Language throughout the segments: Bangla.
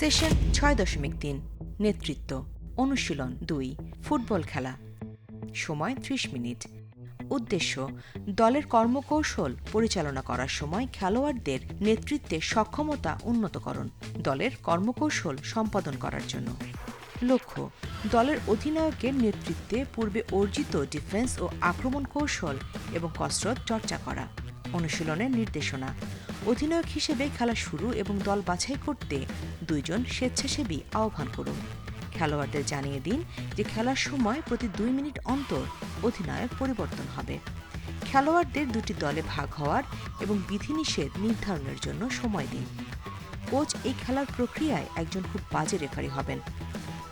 সেশন ৬.৩ নেতৃত্ব অনুশীলন ২ ফুটবল খেলা সময় ৩০ মিনিট উদ্দেশ্য দলের কর্মকৌশল পরিচালনা করার সময় খেলোয়াড়দের নেতৃত্বে সক্ষমতা উন্নতকরণ দলের কর্মকৌশল সম্পাদন করার জন্য লক্ষ্য দলের অধিনায়কের নেতৃত্বে পূর্বে অর্জিত ডিফেন্স ও আক্রমণ কৌশল এবং কসরত চর্চা করা অনুশীলনের নির্দেশনা অধিনায়ক হিসেবে খেলা শুরু এবং দল বাছাই করতে ২ জন স্বেচ্ছাসেবী আহ্বান করুন খেলোয়াড়দের জানিয়ে দিন যে খেলার সময় প্রতি ২ মিনিট অন্তর অধিনায়ক পরিবর্তন হবে খেলোয়াড়দের ২টি দলে ভাগ হওয়ার এবং বিধিনিষেধ নির্ধারণের জন্য সময় দিন কোচ এই খেলার প্রক্রিয়ায় একজন খুব বাজে রেফারি হবেন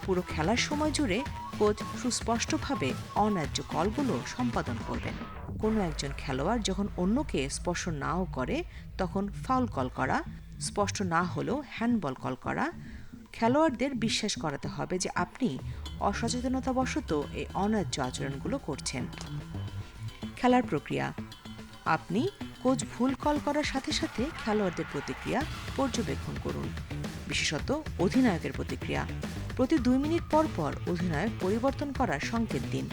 পুরো খেলার সময় জুড়ে কোচ সুস্পষ্টভাবে অন্যায্য কলগুলো সম্পাদন করবেন কোনো একজন খেলোয়াড় যখন অন্যকে স্পর্শ নাও করে তখন ফাউল কল করা স্পষ্ট না হলেও হ্যান্ডবল কল করা খেলোয়াড়দের বিশ্বাস করাতে হবে যে আপনি অসচেতনতাবশত এই অন্যায্য আচরণগুলো করছেন খেলার প্রক্রিয়া আপনি কোচ ভুল কল করার সাথে সাথে খেলোয়াড়দের প্রতিক্রিয়া পর্যবেক্ষণ করুন বিশেষত অধিনায়কের প্রতিক্রিয়া প্রতি ২ মিনিট পর পর অধিনায়ক পরিবর্তন করার সংকেত দিন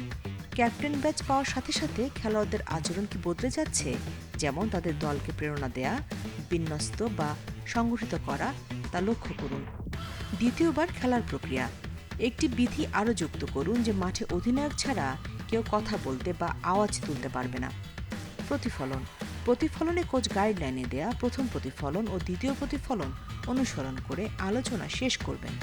ক্যাপ্টেন ব্যাচ পাওয়ার সাথে সাথে খেলোয়াড়দের আচরণ কি বদলে যাচ্ছে যেমন তাদের দলকে প্রেরণা দেয়া বিন্যস্ত বা সংগঠিত করা তা লক্ষ্য করুন দ্বিতীয়বার খেলার প্রক্রিয়া একটি বিধি আরও যুক্ত করুন যে মাঠে অধিনায়ক ছাড়া কেউ কথা বলতে বা আওয়াজ তুলতে পারবে না প্রতিফলনে কোচ গাইডলাইনে দেয়া প্রথম প্রতিফলন ও দ্বিতীয় প্রতিফলন অনুসরণ করে আলোচনা শেষ করবেন